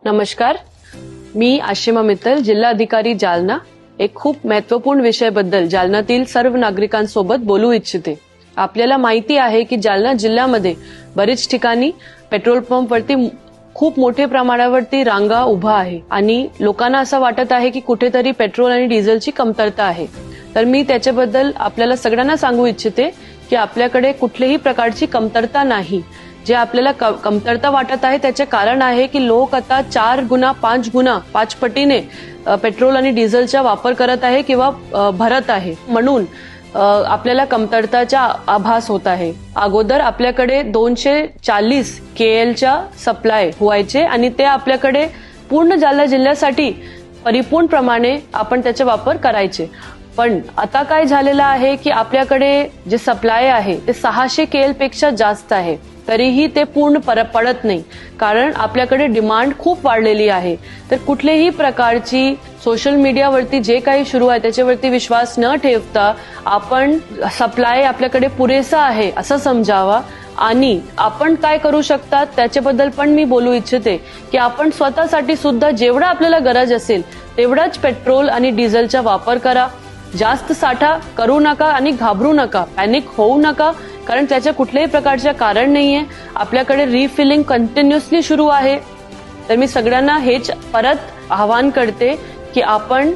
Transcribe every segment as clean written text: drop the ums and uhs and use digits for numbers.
नमस्कार, मी आशिमा मित्तल, जिल्हा अधिकारी जालना. एक खूप महत्वपूर्ण विषयाबद्दल जालन्यातील सर्व नागरिकांसोबत बोलू इच्छिते. आपल्याला माहिती आहे की जालना जिल्ह्यामध्ये बरेच ठिकाणी पेट्रोल पंपवरती खूप मोठ्या प्रमाणावरती रांगा उभा आहे आणि लोकांना असं वाटत आहे की कुठेतरी पेट्रोल आणि डिझेलची कमतरता आहे. तर मी त्याच्याबद्दल आपल्याला सगळ्यांना सांगू इच्छिते की आपल्याकडे कुठल्याही प्रकारची कमतरता नाही. जे आपल्याला कमतरता वाटत आहे त्याचे कारण आहे की लोक आता 4 गुणा 5 पटीने पेट्रोल आणि डिझेलचा वापर करत आहे किंवा भरत आहे, म्हणून आपल्याला कमतरताचा आभास होत आहे. अगोदर आपल्याकडे 240 KLच्या सप्लाय व्हायचे आणि ते आपल्याकडे पूर्ण जालना जिल्ह्यासाठी परिपूर्ण प्रमाणे आपण त्याचा वापर करायचे. पण आता काय झालेलं आहे की आपल्याकडे जे सप्लाय आहे ते 600 KL पेक्षा जास्त आहे, तरीही ते पूर्ण पडत नाही, कारण आपल्याकडे डिमांड खूप वाढलेली आहे. तर कुठल्याही प्रकारची सोशल मीडियावरती जे काही सुरू आहे त्याच्यावरती विश्वास न ठेवता आपण सप्लाय आपल्याकडे पुरेसा आहे असं समजावा आणि आपण काय करू शकतात त्याच्याबद्दल पण मी बोलू इच्छिते की आपण स्वतःसाठी सुद्धा जेवढा आपल्याला गरज असेल तेवढाच पेट्रोल आणि डिझेलचा वापर करा. जास्त साठा करू नका आणि घाबरू नका, पॅनिक होऊ नका, कारण त्याच्या कुठल्याही प्रकारचे कारण नाहीये. आपल्याकडे रिफिलिंग कंटिन्युअसली सुरू आहे. तर मी सगळ्यांना हेच परत आवाहन करते की आपण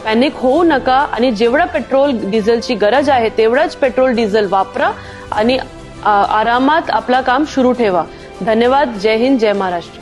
पॅनिक होऊ नका आणि जेवढा पेट्रोल डिझेलची गरज आहे तेवढाच पेट्रोल डिझेल वापरा आणि आरामात आपला काम सुरू ठेवा. धन्यवाद. जय हिंद, जय महाराष्ट्र.